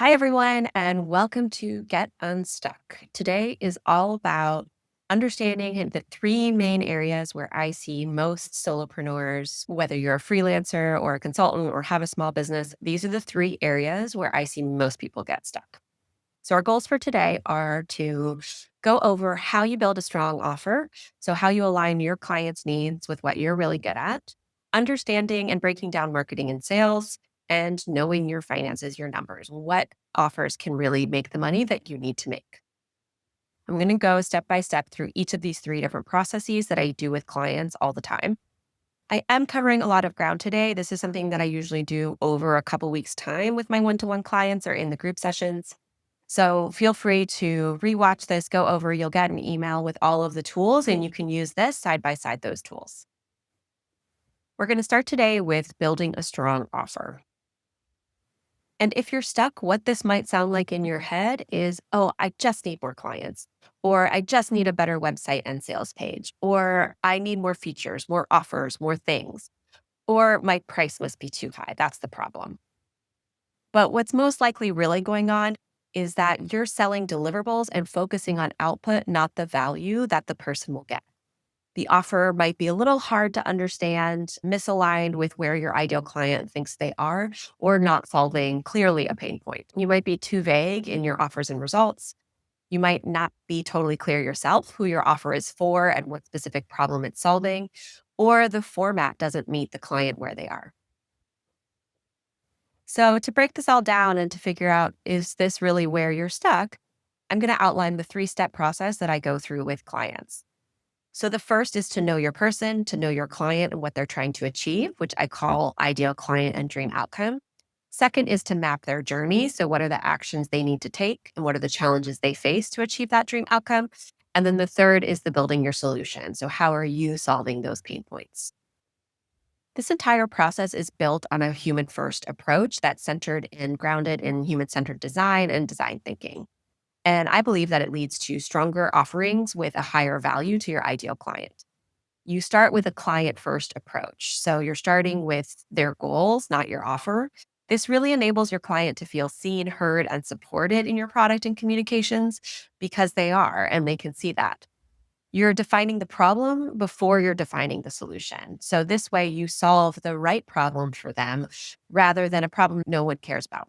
Hi, everyone, and welcome to Get Unstuck. Today is all about understanding the three main areas where I see most solopreneurs, whether you're a freelancer or a consultant or have a small business. These are the three areas where I see most people get stuck. So, our goals for today are to go over how you build a strong offer. So, how you align your clients' needs with what you're really good at, understanding and breaking down marketing and sales, and knowing your finances, your numbers, what offers can really make the money that you need to make. I'm going to go step by step through each of these three different processes that I do with clients all the time. I am covering a lot of ground today. This is something that I usually do over a couple weeks' time with my one-to-one clients or in the group sessions. So feel free to rewatch this, go over. You'll get an email with all of the tools, and you can use this side by side, those tools. We're going to start today with building a strong offer. And if you're stuck, what this might sound like in your head is, oh, I just need more clients, or I just need a better website and sales page, or I need more features, more offers, more things, or my price must be too high. That's the problem. But what's most likely really going on is that you're selling deliverables and focusing on output, not the value that the person will get. The offer might be a little hard to understand, misaligned with where your ideal client thinks they are, or not solving clearly a pain point. You might be too vague in your offers and results. You might not be totally clear yourself who your offer is for and what specific problem it's solving, or the format doesn't meet the client where they are. So, to break this all down and to figure out, is this really where you're stuck? I'm going to outline the three-step process that I go through with clients. So, the first is to know your person, to know your client and what they're trying to achieve, which I call ideal client and dream outcome. Second is to map their journey. So, what are the actions they need to take and what are the challenges they face to achieve that dream outcome? And then the third is the building your solution. So, how are you solving those pain points? This entire process is built on a human first approach that's centered and grounded in human centered design and design thinking. And I believe that it leads to stronger offerings with a higher value to your ideal client. You start with a client first approach. So you're starting with their goals, not your offer. This really enables your client to feel seen, heard, and supported in your product and communications because they are, and they can see that. You're defining the problem before you're defining the solution. So this way you solve the right problem for them rather than a problem no one cares about.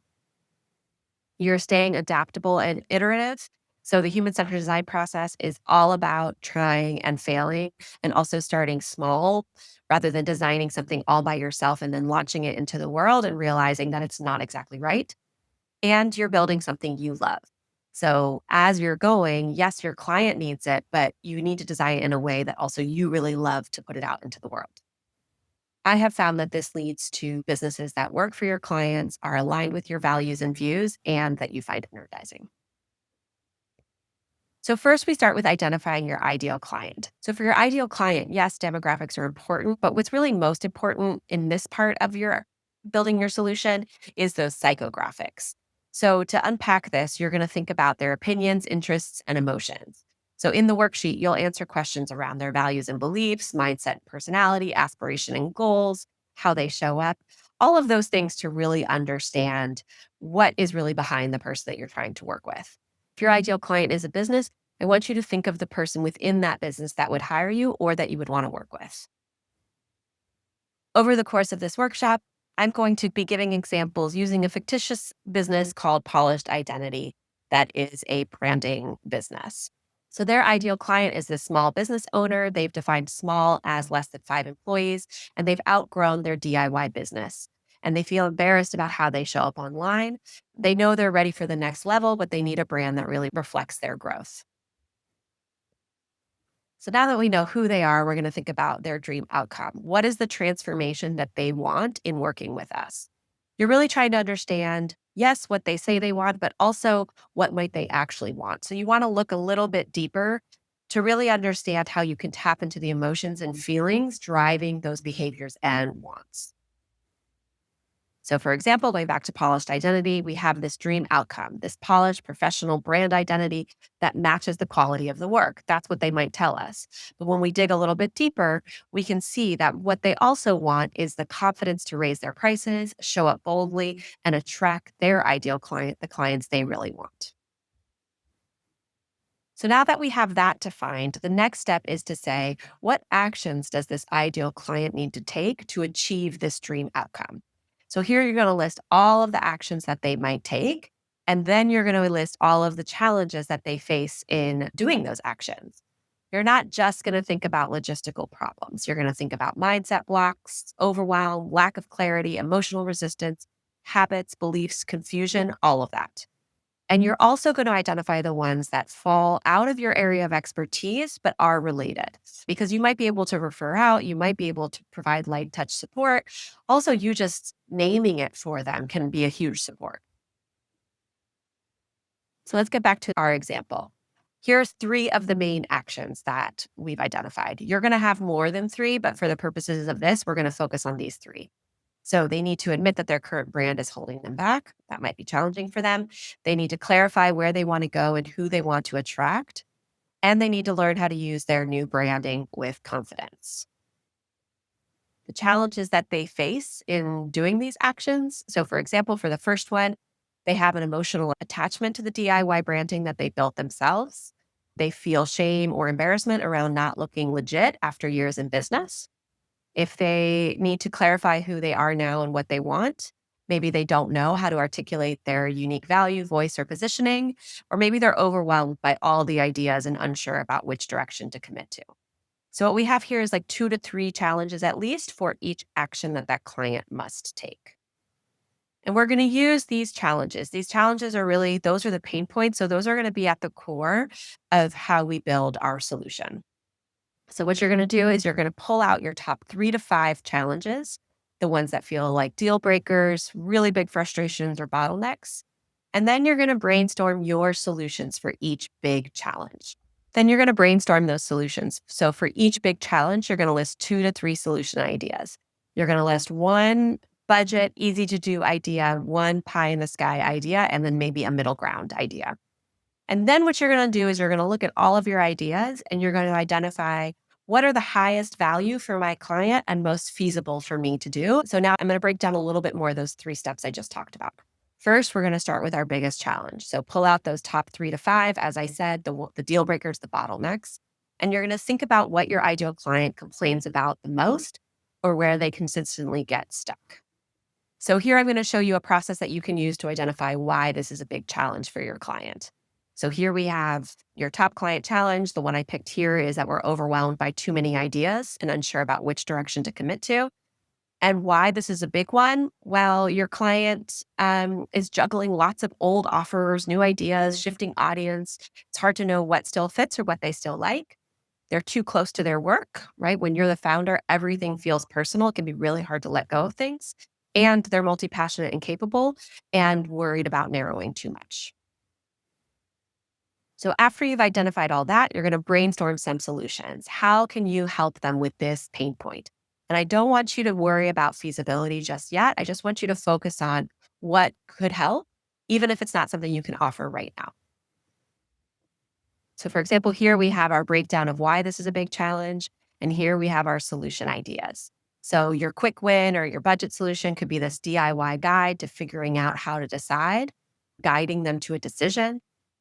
You're staying adaptable and iterative. So the human centered design process is all about trying and failing and also starting small rather than designing something all by yourself and then launching it into the world and realizing that it's not exactly right. And you're building something you love. So as you're going, yes, your client needs it, but you need to design it in a way that also you really love to put it out into the world. I have found that this leads to businesses that work for your clients, are aligned with your values and views, and that you find energizing. So, first, we start with identifying your ideal client. So, for your ideal client, yes, demographics are important, but what's really most important in this part of your building your solution is those psychographics. So, to unpack this, you're going to think about their opinions, interests, and emotions. So, in the worksheet, you'll answer questions around their values and beliefs, mindset, personality, aspiration, and goals, how they show up, all of those things to really understand what is really behind the person that you're trying to work with. If your ideal client is a business, I want you to think of the person within that business that would hire you or that you would want to work with. Over the course of this workshop, I'm going to be giving examples using a fictitious business called Polished Identity that is a branding business. So their ideal client is this small business owner. They've defined small as less than 5 employees, and they've outgrown their DIY business. And they feel embarrassed about how they show up online. They know they're ready for the next level, but they need a brand that really reflects their growth. So now that we know who they are, we're going to think about their dream outcome. What is the transformation that they want in working with us? You're really trying to understand, yes, what they say they want, but also what might they actually want. So you want to look a little bit deeper to really understand how you can tap into the emotions and feelings driving those behaviors and wants. So, for example, going back to polished identity, we have this dream outcome, this polished professional brand identity that matches the quality of the work. That's what they might tell us. But when we dig a little bit deeper, we can see that what they also want is the confidence to raise their prices, show up boldly, and attract their ideal client, the clients they really want. So now that we have that defined, the next step is to say, what actions does this ideal client need to take to achieve this dream outcome? So here you're going to list all of the actions that they might take. And then you're going to list all of the challenges that they face in doing those actions. You're not just going to think about logistical problems. You're going to think about mindset blocks, overwhelm, lack of clarity, emotional resistance, habits, beliefs, confusion, all of that. And you're also going to identify the ones that fall out of your area of expertise, but are related because you might be able to refer out, you might be able to provide light touch support. Also, you just naming it for them can be a huge support. So let's get back to our example. Here's three of the main actions that we've identified. You're going to have more than three, but for the purposes of this, we're going to focus on these three. So they need to admit that their current brand is holding them back. That might be challenging for them. They need to clarify where they want to go and who they want to attract. And they need to learn how to use their new branding with confidence. The challenges that they face in doing these actions. So, for example, for the first one, they have an emotional attachment to the DIY branding that they built themselves. They feel shame or embarrassment around not looking legit after years in business. If they need to clarify who they are now and what they want, maybe they don't know how to articulate their unique value, voice, or positioning, or maybe they're overwhelmed by all the ideas and unsure about which direction to commit to. So, what we have here is like 2 to 3 challenges at least for each action that that client must take. And we're going to use these challenges. These challenges are really, those are the pain points. So, those are going to be at the core of how we build our solution. So what you're going to do is you're going to pull out your top 3 to 5 challenges, the ones that feel like deal breakers, really big frustrations or bottlenecks. And then you're going to brainstorm your solutions for each big challenge. Then you're going to brainstorm those solutions. So for each big challenge, you're going to list 2 to 3 solution ideas. You're going to list one budget, easy to do idea, one pie in the sky idea, and then maybe a middle ground idea. And then what you're going to do is you're going to look at all of your ideas and you're going to identify what are the highest value for my client and most feasible for me to do. So now I'm going to break down a little bit more of those 3 steps I just talked about. First, we're going to start with our biggest challenge. So pull out those top 3 to 5, as I said, the deal breakers, the bottlenecks, and you're going to think about what your ideal client complains about the most or where they consistently get stuck. So here I'm going to show you a process that you can use to identify why this is a big challenge for your client. So here we have your top client challenge. The one I picked here is that we're overwhelmed by too many ideas and unsure about which direction to commit to. And why this is a big one? Well, your client is juggling lots of old offers, new ideas, shifting audience. It's hard to know what still fits or what they still like. They're too close to their work, right? When you're the founder, everything feels personal. It can be really hard to let go of things. And they're multi-passionate and capable and worried about narrowing too much. So after you've identified all that, you're going to brainstorm some solutions. How can you help them with this pain point? And I don't want you to worry about feasibility just yet. I just want you to focus on what could help, even if it's not something you can offer right now. So for example, here we have our breakdown of why this is a big challenge. And here we have our solution ideas. So your quick win or your budget solution could be this DIY guide to figuring out how to decide, guiding them to a decision.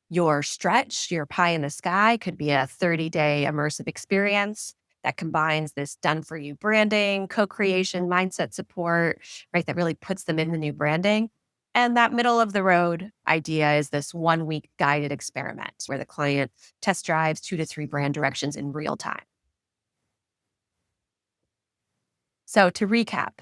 Your stretch, your pie in the sky could be a 30-day immersive experience that combines this done for you branding, co-creation, mindset support, right? That really puts them in the new branding. And that middle of the road idea is this 1 week guided experiment where the client test drives 2 to 3 brand directions in real time. So to recap,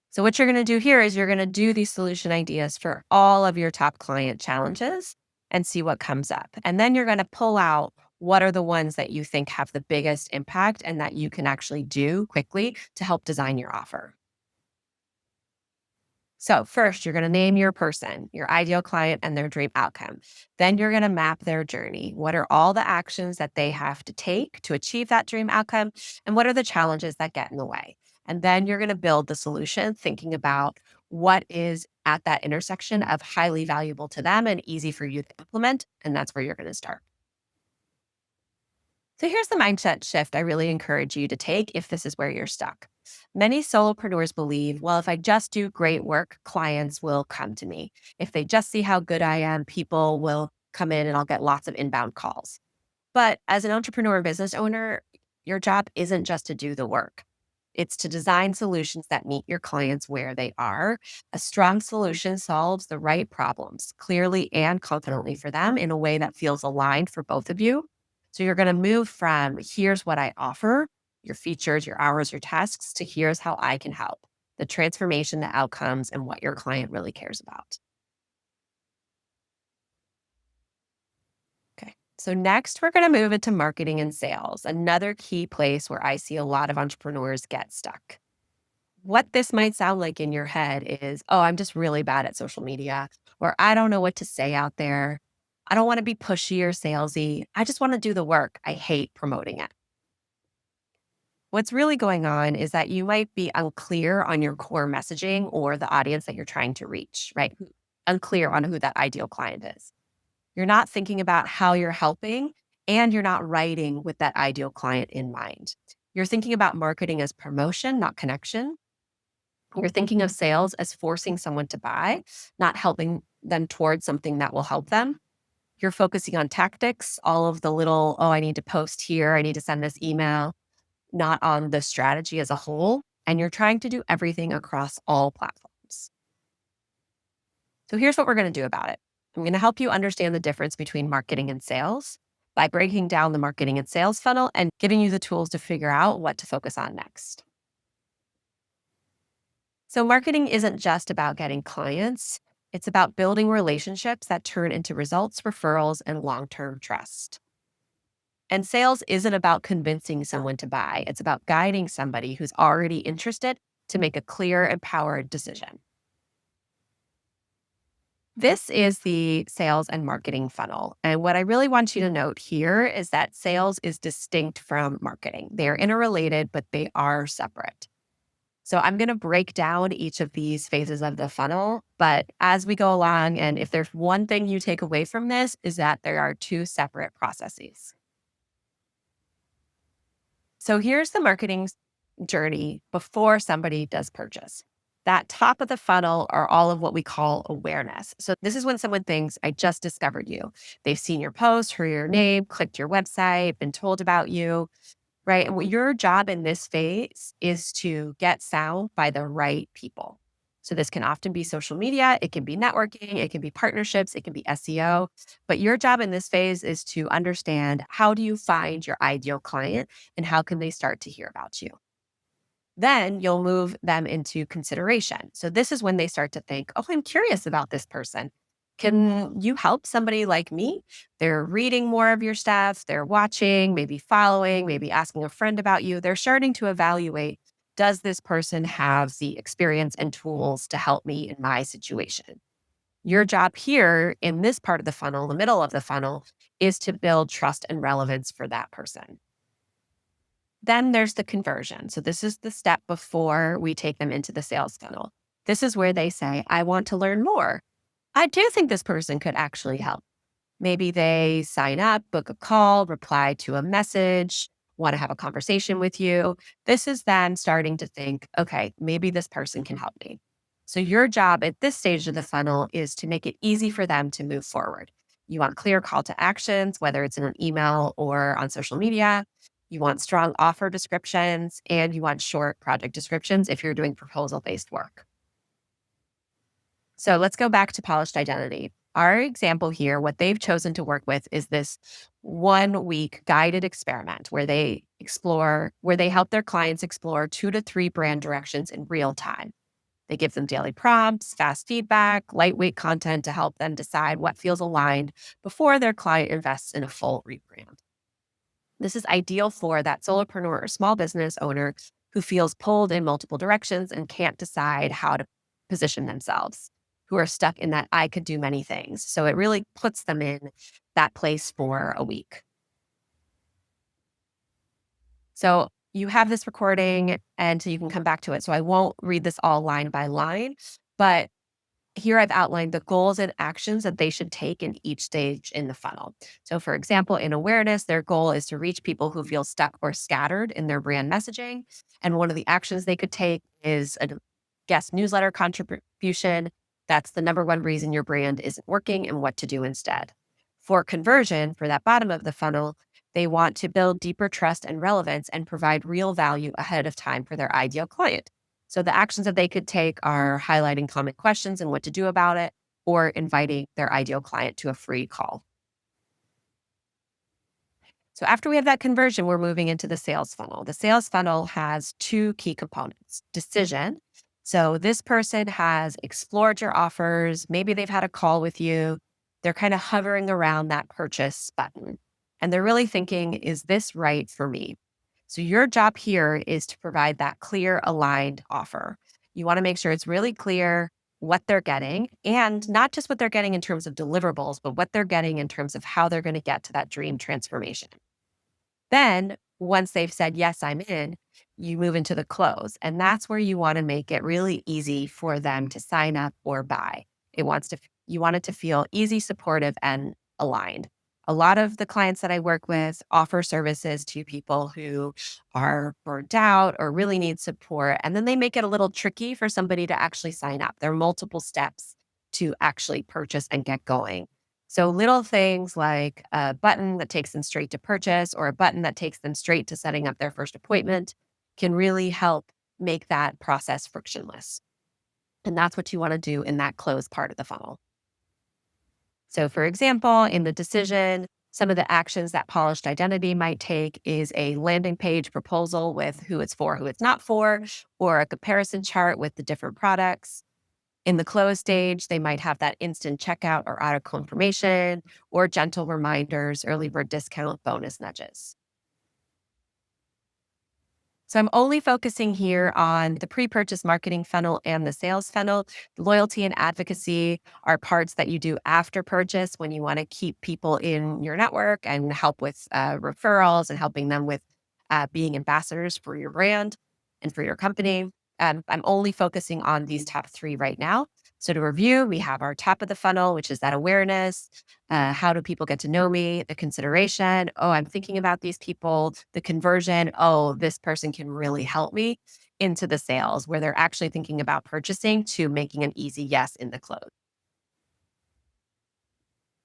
so what you're going to do here is you're going to do these solution ideas for all of your top client challenges and see what comes up. And then you're going to pull out what are the ones that you think have the biggest impact and that you can actually do quickly to help design your offer. So first, you're going to name your person, your ideal client, and their dream outcome. Then you're going to map their journey. What are all the actions that they have to take to achieve that dream outcome? And what are the challenges that get in the way? And then you're going to build the solution thinking about what is at that intersection of highly valuable to them and easy for you to implement. And that's where you're going to start. So here's the mindset shift I really encourage you to take if this is where you're stuck. Many solopreneurs believe, well, if I just do great work, clients will come to me. If they just see how good I am, people will come in and I'll get lots of inbound calls. But as an entrepreneur and business owner, your job isn't just to do the work. It's to design solutions that meet your clients where they are. A strong solution solves the right problems clearly and confidently for them in a way that feels aligned for both of you. So you're going to move from here's what I offer, your features, your hours, your tasks, to here's how I can help. The transformation, the outcomes, and what your client really cares about. Okay. So next, we're going to move into marketing and sales, another key place where I see a lot of entrepreneurs get stuck. What this might sound like in your head is, oh, I'm just really bad at social media, or I don't know what to say out there. I don't want to be pushy or salesy. I just want to do the work. I hate promoting it. What's really going on is that you might be unclear on your core messaging or the audience that you're trying to reach, right? Unclear on who that ideal client is. You're not thinking about how you're helping, and you're not writing with that ideal client in mind. You're thinking about marketing as promotion, not connection. You're thinking of sales as forcing someone to buy, not helping them towards something that will help them. You're focusing on tactics, all of the little, oh, I need to post here, I need to send this email, not on the strategy as a whole. And you're trying to do everything across all platforms. So here's what we're going to do about it. I'm going to help you understand the difference between marketing and sales by breaking down the marketing and sales funnel and giving you the tools to figure out what to focus on next. So marketing isn't just about getting clients. It's about building relationships that turn into results, referrals, and long-term trust. And sales isn't about convincing someone to buy. It's about guiding somebody who's already interested to make a clear, empowered decision. This is the sales and marketing funnel. And what I really want you to note here is that sales is distinct from marketing. They're interrelated, but they are separate. So I'm going to break down each of these phases of the funnel. But as we go along, and if there's one thing you take away from this, is that there are two separate processes. So here's the marketing journey before somebody does purchase. That top of the funnel are all of what we call awareness. So this is when someone thinks, I just discovered you. They've seen your post, heard your name, clicked your website, been told about you, right? And what your job in this phase is to get found by the right people. So this can often be social media, it can be networking, it can be partnerships, it can be SEO. But your job in this phase is to understand, how do you find your ideal client and how can they start to hear about you? Then you'll move them into consideration. So this is when they start to think, oh, I'm curious about this person. Can you help somebody like me? They're reading more of your stuff, they're watching, maybe following, maybe asking a friend about you. They're starting to evaluate, does this person have the experience and tools to help me in my situation? Your job here in this part of the funnel, the middle of the funnel, is to build trust and relevance for that person. Then there's the conversion. So this is the step before we take them into the sales funnel. This is where they say, I want to learn more. I do think this person could actually help. Maybe they sign up, book a call, reply to a message, want to have a conversation with you. This is then starting to think, okay, maybe this person can help me. So your job at this stage of the funnel is to make it easy for them to move forward. You want clear call to actions, whether it's in an email or on social media. You want strong offer descriptions, and you want short project descriptions if you're doing proposal-based work. So let's go back to polished identity. Our example here, what they've chosen to work with is this 1 week guided experiment where they help their clients explore 2 to 3 brand directions in real time. They give them daily prompts, fast feedback, lightweight content to help them decide what feels aligned before their client invests in a full rebrand. This is ideal for that solopreneur or small business owner who feels pulled in multiple directions and can't decide how to position themselves, who are stuck in that I could do many things. So it really puts them in that place for a week. So you have this recording and so you can come back to it. So I won't read this all line by line, but here I've outlined the goals and actions that they should take in each stage in the funnel. So, for example, in awareness, their goal is to reach people who feel stuck or scattered in their brand messaging. And one of the actions they could take is a guest newsletter contribution. That's the number one reason your brand isn't working and what to do instead. For conversion, for that bottom of the funnel, they want to build deeper trust and relevance and provide real value ahead of time for their ideal client. So the actions that they could take are highlighting common questions and what to do about it, or inviting their ideal client to a free call. So after we have that conversion, we're moving into the sales funnel. The sales funnel has two key components: decision. So this person has explored your offers. Maybe they've had a call with you. They're kind of hovering around that purchase button. And they're really thinking, is this right for me? So your job here is to provide that clear, aligned offer. You want to make sure it's really clear what they're getting, and not just what they're getting in terms of deliverables, but what they're getting in terms of how they're going to get to that dream transformation. Then, once they've said, yes, I'm in, you move into the close. And that's where you want to make it really easy for them to sign up or buy. You want it to feel easy, supportive, and aligned. A lot of the clients that I work with offer services to people who are burnt out or really need support. And then they make it a little tricky for somebody to actually sign up. There are multiple steps to actually purchase and get going. So little things like a button that takes them straight to purchase or a button that takes them straight to setting up their first appointment can really help make that process frictionless. And that's what you want to do in that close part of the funnel. So, for example, in the decision, some of the actions that polished identity might take is a landing page proposal with who it's for, who it's not for, or a comparison chart with the different products. In the close stage, they might have that instant checkout or auto confirmation or gentle reminders, early bird discount, bonus nudges. So I'm only focusing here on the pre-purchase marketing funnel and the sales funnel. Loyalty and advocacy are parts that you do after purchase when you want to keep people in your network and help with referrals and helping them with being ambassadors for your brand and for your company. I'm only focusing on these top three right now. So to review, we have our top of the funnel, which is that awareness. How do people get to know me? The consideration. Oh, I'm thinking about these people. The conversion. Oh, this person can really help me, into the sales where they're actually thinking about purchasing to making an easy yes in the close.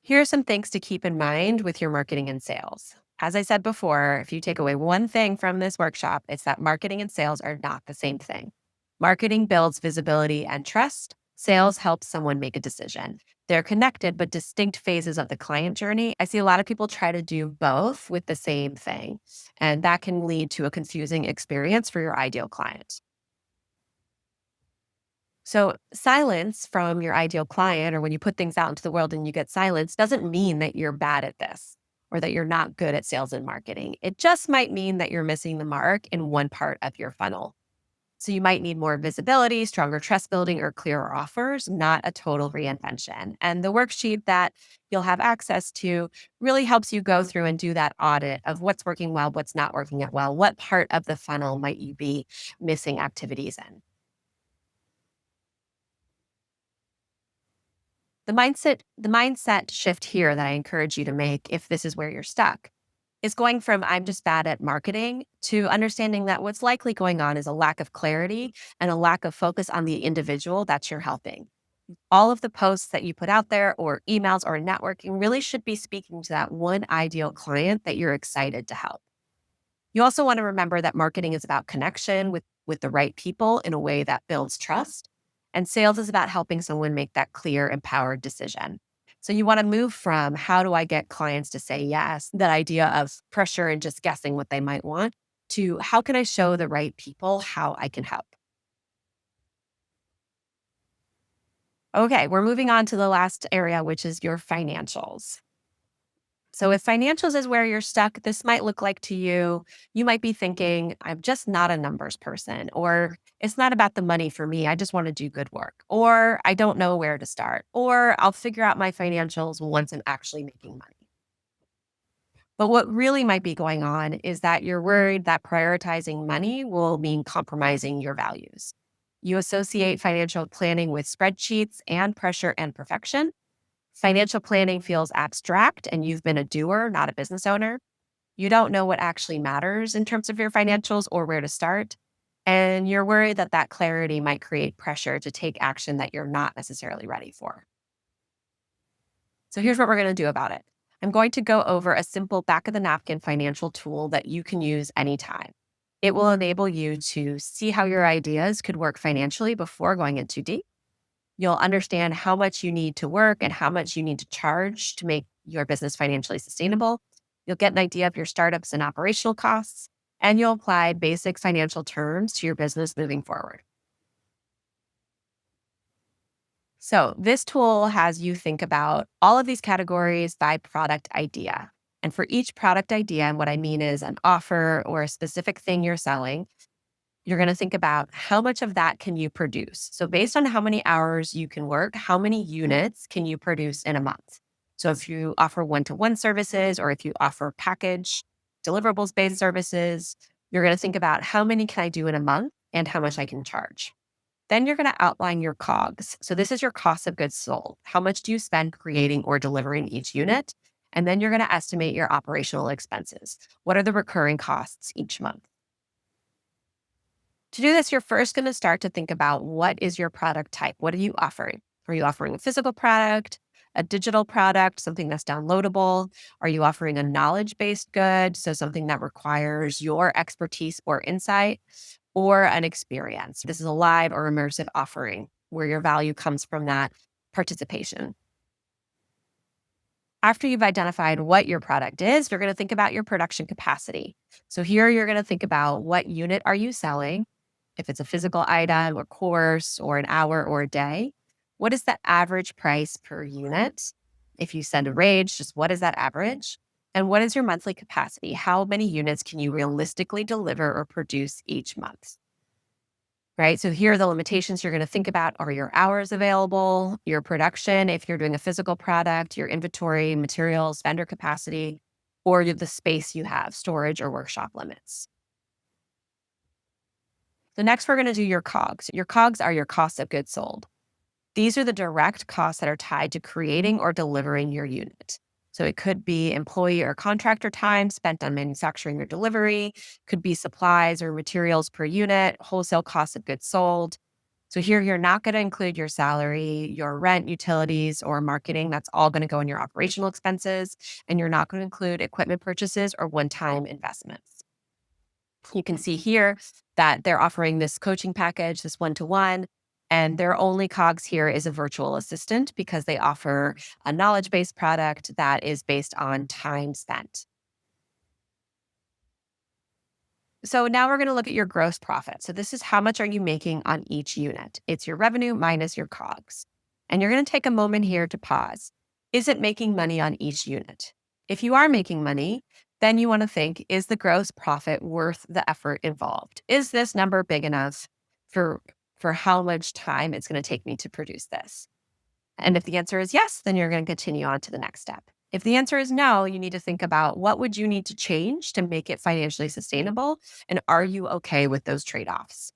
Here are some things to keep in mind with your marketing and sales. As I said before, if you take away one thing from this workshop, it's that marketing and sales are not the same thing. Marketing builds visibility and trust. Sales helps someone make a decision. They're connected, but distinct phases of the client journey. I see a lot of people try to do both with the same thing, and that can lead to a confusing experience for your ideal client. So, silence from your ideal client, or when you put things out into the world and you get silence, doesn't mean that you're bad at this or that you're not good at sales and marketing. It just might mean that you're missing the mark in one part of your funnel. So, you might need more visibility, stronger trust building, or clearer offers, not a total reinvention. And the worksheet that you'll have access to really helps you go through and do that audit of what's working well, what's not working out well, what part of the funnel might you be missing activities in. The mindset shift here that I encourage you to make if this is where you're stuck is going from I'm just bad at marketing to understanding that what's likely going on is a lack of clarity and a lack of focus on the individual that you're helping. All of the posts that you put out there or emails or networking really should be speaking to that one ideal client that you're excited to help. You also want to remember that marketing is about connection with the right people in a way that builds trust. And sales is about helping someone make that clear, empowered decision. So you want to move from how do I get clients to say yes, that idea of pressure and just guessing what they might want, to how can I show the right people how I can help? Okay, we're moving on to the last area, which is your financials. So if financials is where you're stuck, this might look like to you, you might be thinking, I'm just not a numbers person, or it's not about the money for me. I just want to do good work, or I don't know where to start, or I'll figure out my financials once I'm actually making money. But what really might be going on is that you're worried that prioritizing money will mean compromising your values. You associate financial planning with spreadsheets and pressure and perfection. Financial planning feels abstract, and you've been a doer, not a business owner. You don't know what actually matters in terms of your financials or where to start. And you're worried that that clarity might create pressure to take action that you're not necessarily ready for. So here's what we're going to do about it. I'm going to go over a simple back of the napkin financial tool that you can use anytime. It will enable you to see how your ideas could work financially before going in too deep. You'll understand how much you need to work and how much you need to charge to make your business financially sustainable. You'll get an idea of your startups and operational costs, and you'll apply basic financial terms to your business moving forward. So, this tool has you think about all of these categories by product idea. And for each product idea, and what I mean is an offer or a specific thing you're selling, you're going to think about how much of that can you produce. So, based on how many hours you can work, how many units can you produce in a month? So, if you offer one-to-one services or if you offer package deliverables based services, you're going to think about how many can I do in a month and how much I can charge. Then you're going to outline your COGS. So, this is your cost of goods sold. How much do you spend creating or delivering each unit? And then you're going to estimate your operational expenses. What are the recurring costs each month? To do this, you're first going to start to think about what is your product type? What are you offering? Are you offering a physical product, a digital product, something that's downloadable? Are you offering a knowledge based good? So, something that requires your expertise or insight, or an experience. This is a live or immersive offering where your value comes from that participation. After you've identified what your product is, you're going to think about your production capacity. So here you're going to think about what unit are you selling? If it's a physical item or course or an hour or a day, what is the average price per unit? If you send a range, just what is that average? And what is your monthly capacity? How many units can you realistically deliver or produce each month? Right? So here are the limitations you're going to think about are your hours available, your production, if you're doing a physical product, your inventory, materials, vendor capacity, or the space you have, storage or workshop limits. So next, we're going to do your COGS. Your COGS are your cost of goods sold. These are the direct costs that are tied to creating or delivering your unit. So it could be employee or contractor time spent on manufacturing or delivery, could be supplies or materials per unit, wholesale cost of goods sold. So here you're not going to include your salary, your rent, utilities, or marketing. That's all going to go in your operational expenses. And you're not going to include equipment purchases or one-time investments. You can see here that they're offering this coaching package, this one-to-one, and their only COGS here is a virtual assistant because they offer a knowledge-based product that is based on time spent. So now we're going to look at your gross profit. So this is how much are you making on each unit? It's your revenue minus your COGS. And you're going to take a moment here to pause. Is it making money on each unit? If you are making money, then you want to think, is the gross profit worth the effort involved? Is this number big enough for how much time it's going to take me to produce this? And if the answer is yes, then you're going to continue on to the next step. If the answer is no, you need to think about what would you need to change to make it financially sustainable? And are you okay with those trade-offs?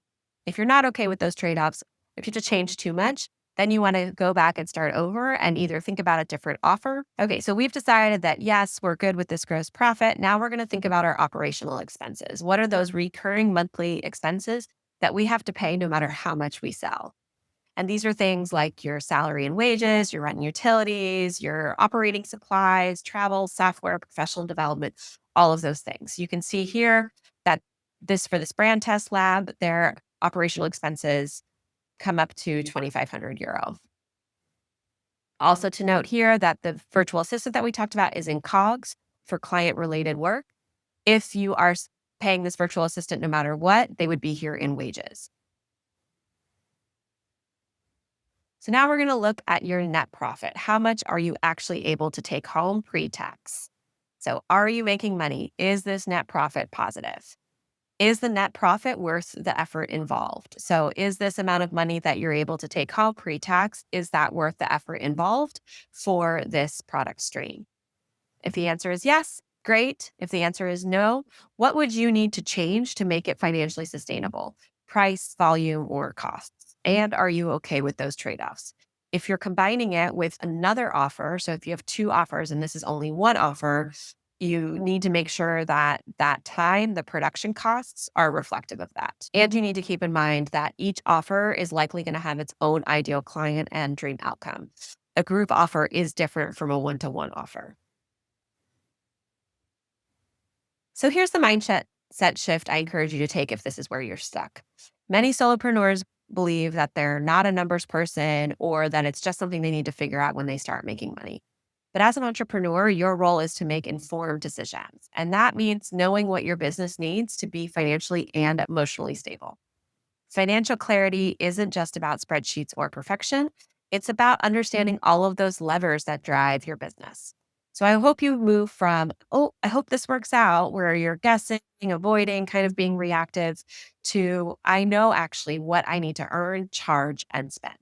If you're not okay with those trade-offs, if you have to change too much, then you want to go back and start over and either think about a different offer. Okay, so we've decided that yes, we're good with this gross profit. Now we're going to think about our operational expenses. What are those recurring monthly expenses that we have to pay no matter how much we sell? And these are things like your salary and wages, your rent and utilities, your operating supplies, travel, software, professional development, all of those things. You can see here that for this brand test lab, their operational expenses come up to 2,500 euro. Also to note here that the virtual assistant that we talked about is in COGS for client related work. If you are paying this virtual assistant no matter what, they would be here in wages. So now we're going to look at your net profit. How much are you actually able to take home pre-tax? So are you making money? Is this net profit positive? Is the net profit worth the effort involved? So is this amount of money that you're able to take home pre-tax, is that worth the effort involved for this product stream? If the answer is yes, Great. If the answer is no, what would you need to change to make it financially sustainable? Price, volume, or costs? And are you okay with those trade offs? If you're combining it with another offer, so if you have two offers and this is only one offer, you need to make sure that that time, the production costs are reflective of that. And you need to keep in mind that each offer is likely going to have its own ideal client and dream outcome. A group offer is different from a one-to-one offer. So here's the mindset set shift I encourage you to take if this is where you're stuck. Many solopreneurs believe that they're not a numbers person or that it's just something they need to figure out when they start making money. But as an entrepreneur, your role is to make informed decisions. And that means knowing what your business needs to be financially and emotionally stable. Financial clarity isn't just about spreadsheets or perfection, it's about understanding all of those levers that drive your business. So I hope you move from, oh, I hope this works out, where you're guessing, avoiding, kind of being reactive, to I know actually what I need to earn, charge, and spend.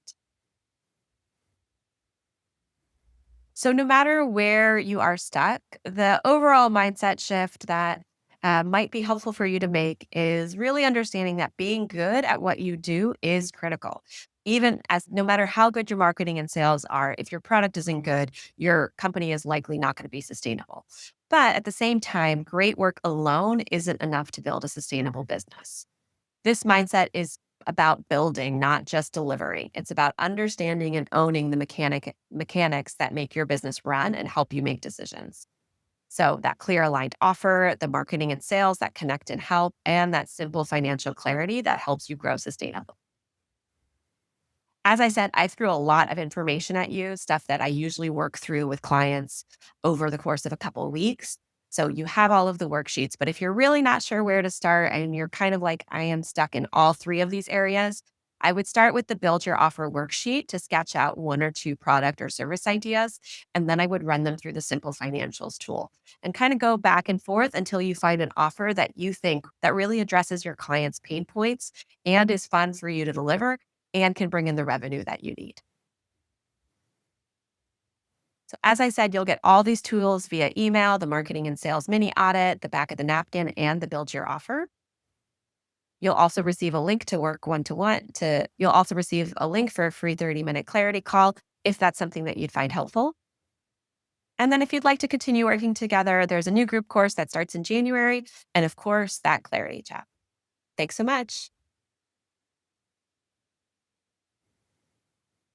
So, no matter where you are stuck, the overall mindset shift that might be helpful for you to make is really understanding that being good at what you do is critical. Even as no matter how good your marketing and sales are, if your product isn't good, your company is likely not going to be sustainable. But at the same time, great work alone isn't enough to build a sustainable business. This mindset is about building, not just delivering. It's about understanding and owning the mechanics that make your business run and help you make decisions. So that clear aligned offer, the marketing and sales that connect and help, and that simple financial clarity that helps you grow sustainably. As I said, I threw a lot of information at you, stuff that I usually work through with clients over the course of a couple of weeks. So you have all of the worksheets, but if you're really not sure where to start and you're kind of like, I am stuck in all three of these areas, I would start with the build your offer worksheet to sketch out one or two product or service ideas. And then I would run them through the simple financials tool and kind of go back and forth until you find an offer that you think that really addresses your client's pain points and is fun for you to deliver and can bring in the revenue that you need. So, as I said, you'll get all these tools via email, the marketing and sales mini audit, the back of the napkin, and the build your offer. You'll also receive a link to work one to one you'll also receive a link for a free 30-minute clarity call if that's something that you'd find helpful. And then if you'd like to continue working together, there's a new group course that starts in January. And of course, that clarity chat. Thanks so much.